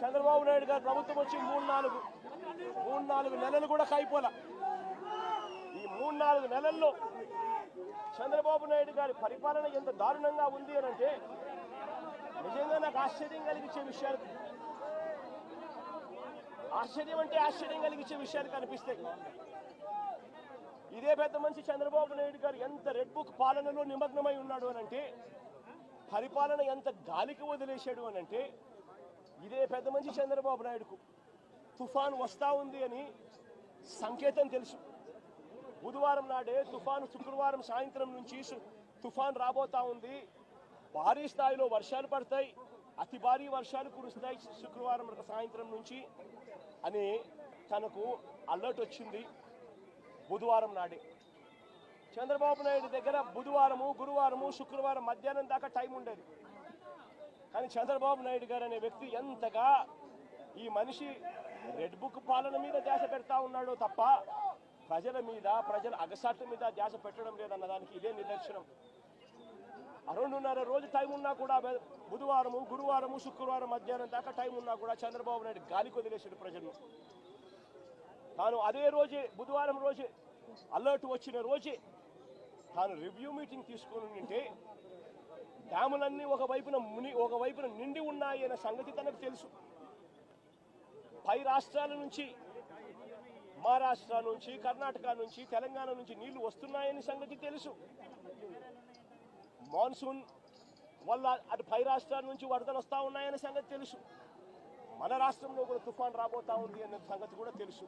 చంద్రబాబు నాయుడు గారు ప్రభుత్వం వచ్చి మూడు నాలుగు నెలలు కూడా కాయిపోలా. ఈ 3-4 నెలల్లో చంద్రబాబు నాయుడు గారి పరిపాలన ఎంత దారుణంగా ఉంది అని అంటే నిజంగా నాకు ఆశ్చర్యం కలిగించే విషయాలు, ఆశ్చర్యం కలిగించే విషయాలు కనిపిస్తాయి. ఇదే పెద్ద మనిషి చంద్రబాబు నాయుడు గారు ఎంత రెడ్ బుక్ పాలనలో నిమగ్నమై ఉన్నాడు అని అంటే, పరిపాలన ఎంత గాలికి వదిలేశాడు అని అంటే, ఇదే పెద్ద మనిషి చంద్రబాబు నాయుడుకు తుఫాను వస్తా ఉంది అని సంకేతం తెలుసు. బుధవారం నాడే తుఫాను, శుక్రవారం సాయంత్రం నుంచి తుఫాను రాబోతా ఉంది, భారీ స్థాయిలో వర్షాలు పడతాయి, అతి భారీ వర్షాలు కురుస్తాయి శుక్రవారం సాయంత్రం నుంచి అని తనకు అలర్ట్ వచ్చింది. బుధవారం నాడే చంద్రబాబు నాయుడు దగ్గర బుధవారము, గురువారము, శుక్రవారం మధ్యాహ్నం దాకా టైం ఉండేది. కానీ చంద్రబాబు నాయుడు గారు అనే వ్యక్తి ఎంతగా ఈ మనిషి రెడ్ బుక్ పాలన మీద ధ్యాస పెడతా ఉన్నాడో తప్ప ప్రజల అగసాట్ల మీద ధ్యాస పెట్టడం లేదన్నదానికి ఇదే నిదర్శనం. 2.5 రోజు టైం ఉన్నా కూడా, బుధవారము, గురువారము, శుక్రవారం మధ్యాహ్నం దాకా టైం ఉన్నా కూడా చంద్రబాబు నాయుడు గాలికి వదిలేశాడు ప్రజలను. తాను అదే రోజే, బుధవారం రోజే, అలర్ట్ వచ్చిన రోజే తాను రివ్యూ మీటింగ్ తీసుకుని ఉంటే డ్యాములన్నీ ఒకవైపున నిండి ఉన్నాయి అనే సంగతి తనకు తెలుసు. పై రాష్ట్రాల నుంచి, మహారాష్ట్ర నుంచి, కర్ణాటక నుంచి, తెలంగాణ నుంచి నీళ్లు వస్తున్నాయని సంగతి తెలుసు. మాన్సూన్ వల్ల అటు పై రాష్ట్రాల నుంచి వరదలు వస్తూ ఉన్నాయనే సంగతి తెలుసు. మన రాష్ట్రంలో కూడా తుఫాన్ రాబోతా ఉంది అనే సంగతి కూడా తెలుసు.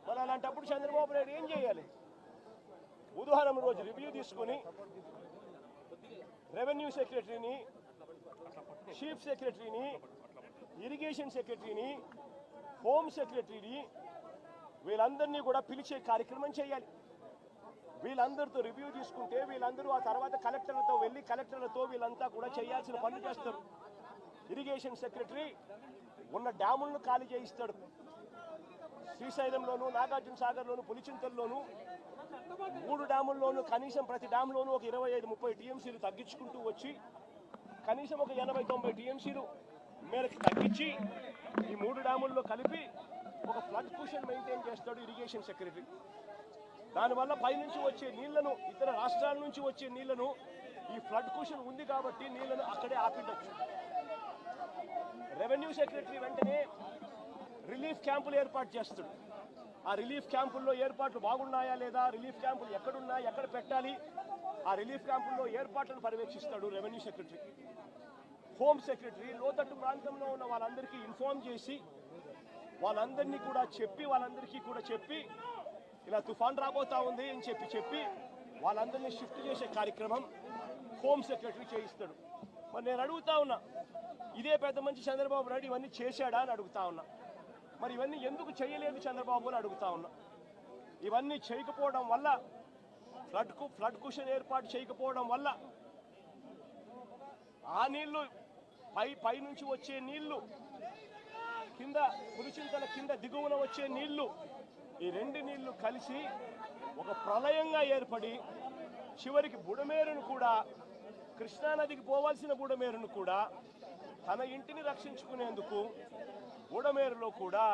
మరి అలాంటప్పుడు చంద్రబాబు నాయుడు ఏం చేయాలి? బుధవారం రోజు రివ్యూ తీసుకుని రెవెన్యూ సెక్రటరీని, చీఫ్ సెక్రటరీని, ఇరిగేషన్ సెక్రటరీని, హోమ్ సెక్రటరీని వీళ్ళందరినీ కూడా పిలిచే కార్యక్రమం చేయాలి. వీళ్ళందరితో రివ్యూ తీసుకుంటే వీళ్ళందరూ ఆ తర్వాత కలెక్టర్లతో వెళ్ళి కలెక్టర్లతో వీళ్ళంతా కూడా చేయాల్సిన పనులు చేస్తారు. ఇరిగేషన్ సెక్రటరీ ఉన్న డ్యాములను ఖాళీ చేయిస్తాడు. శ్రీశైలంలోను, నాగార్జున సాగర్లోను, పులిచింతల్లోను 3 డ్యాముల్లోనూ కనీసం ప్రతి డ్యామ్లోనూ ఒక 25-30 టీఎంసీలు తగ్గించుకుంటూ వచ్చి కనీసం ఒక 80-90 టీఎంసీలు మేరకు తగ్గించి ఈ 3 డ్యాముల్లో కలిపి ఒక ఫ్లడ్ కుషన్ మెయింటైన్ చేస్తాడు ఇరిగేషన్ సెక్రటరీ. దానివల్ల పైనుంచి వచ్చే నీళ్లను, ఇతర రాష్ట్రాల నుంచి వచ్చే నీళ్లను, ఈ ఫ్లడ్ కుషన్ ఉంది కాబట్టి నీళ్లను అక్కడే ఆపిండొచ్చు. రెవెన్యూ సెక్రటరీ వెంటనే రిలీఫ్ క్యాంపులు ఏర్పాటు చేస్తాడు. ఆ రిలీఫ్ క్యాంపుల్లో ఏర్పాట్లు బాగున్నాయా లేదా, రిలీఫ్ క్యాంపులు ఎక్కడున్నాయి, ఎక్కడ పెట్టాలి, ఆ రిలీఫ్ క్యాంపుల్లో ఏర్పాట్లను పర్యవేక్షిస్తాడు రెవెన్యూ సెక్రటరీ. హోమ్ సెక్రటరీ లోతట్టు ప్రాంతంలో ఉన్న వాళ్ళందరికీ ఇన్ఫార్మ్ చేసి వాళ్ళందరికీ కూడా చెప్పి ఇలా తుఫాన్ రాబోతా ఉంది అని చెప్పి వాళ్ళందరినీ షిఫ్ట్ చేసే కార్యక్రమం హోమ్ సెక్రటరీ చేయిస్తాడు. మరి నేను అడుగుతా ఉన్నా, ఇదే పెద్ద మంచి చంద్రబాబు నాయుడు ఇవన్నీ చేశాడా అని అడుగుతా ఉన్నా. మరి ఇవన్నీ ఎందుకు చేయలేదు చంద్రబాబు అని అడుగుతా ఉన్నా. ఇవన్నీ చేయకపోవడం వల్ల, ఫ్లడ్ కుషన్ ఏర్పాటు చేయకపోవడం వల్ల ఆ నీళ్లు పై నుంచి వచ్చే నీళ్లు, కింద పులిచింతల కింద దిగువన వచ్చే నీళ్లు, ఈ 2 నీళ్లు కలిసి ఒక ప్రళయంగా ఏర్పడి చివరికి బుడమేరును కూడా, కృష్ణానదికి పోవాల్సిన బుడమేరును కూడా తన ఇంటిని రక్షించుకునేందుకు బుడమేరులో కూడా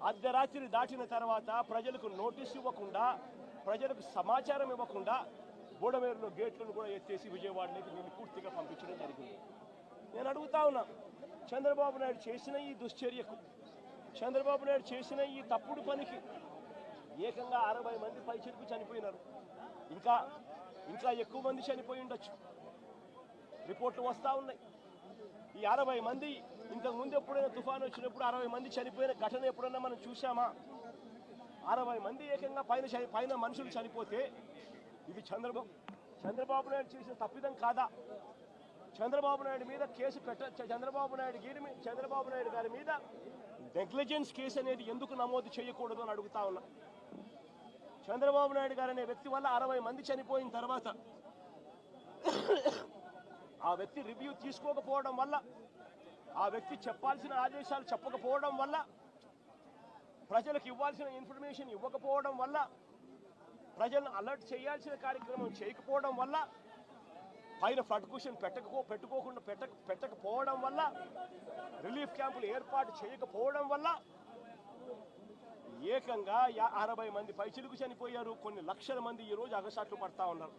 అర్ధరాత్రి దాటిన తర్వాత ప్రజలకు నోటీసు ఇవ్వకుండా, ప్రజలకు సమాచారం ఇవ్వకుండా బుడమేరులో గేట్లను కూడా ఎత్తేసి విజయవాడలోకి నేను పూర్తిగా పంపించడం జరిగింది. నేను అడుగుతా ఉన్నా, చంద్రబాబు నాయుడు చేసిన ఈ దుశ్చర్యకు, చంద్రబాబు నాయుడు చేసిన ఈ తప్పుడు పనికి ఏకంగా 60 మంది పైచిలకు చనిపోయినారు. ఇంకా ఎక్కువ మంది చనిపోయి ఉండొచ్చు. రిపోర్ట్లు వస్తూ ఉన్నాయి. ఈ 60 మంది ఇంతకుముందు ఎప్పుడైనా తుఫాను వచ్చినప్పుడు 60 మంది చనిపోయిన ఘటన ఎప్పుడైనా మనం చూసామా? 60 మంది ఏకంగా పైన మనుషులు చనిపోతే ఇది చంద్రబాబు నాయుడు చేసిన తప్పిదం కాదా? చంద్రబాబు నాయుడు మీద కేసు చంద్రబాబు నాయుడు గారి మీద నెగ్లిజెన్స్ కేసు అనేది ఎందుకు నమోదు చేయకూడదు అని అడుగుతా ఉన్నా. చంద్రబాబు నాయుడు గారు అనే వ్యక్తి వల్ల 60 మంది చనిపోయిన తర్వాత ఆ వ్యక్తి రివ్యూ తీసుకోకపోవడం వల్ల, ఆ వ్యక్తి చెప్పాల్సిన ఆదేశాలు చెప్పకపోవడం వల్ల, ప్రజలకు ఇవ్వాల్సిన ఇన్ఫర్మేషన్ ఇవ్వకపోవడం వల్ల, ప్రజలను అలర్ట్ చేయాల్సిన కార్యక్రమం చేయకపోవడం వల్ల, పైన ఫ్లడ్ కుషన్ పెట్టకపోవడం వల్ల, రిలీఫ్ రిలీఫ్ క్యాంపులు ఏర్పాటు చేయకపోవడం వల్ల ఏకంగా 60 మంది పైచిలుకు చనిపోయారు. కొన్ని లక్షల మంది ఈరోజు అగసాట్లు పడతా ఉన్నారు.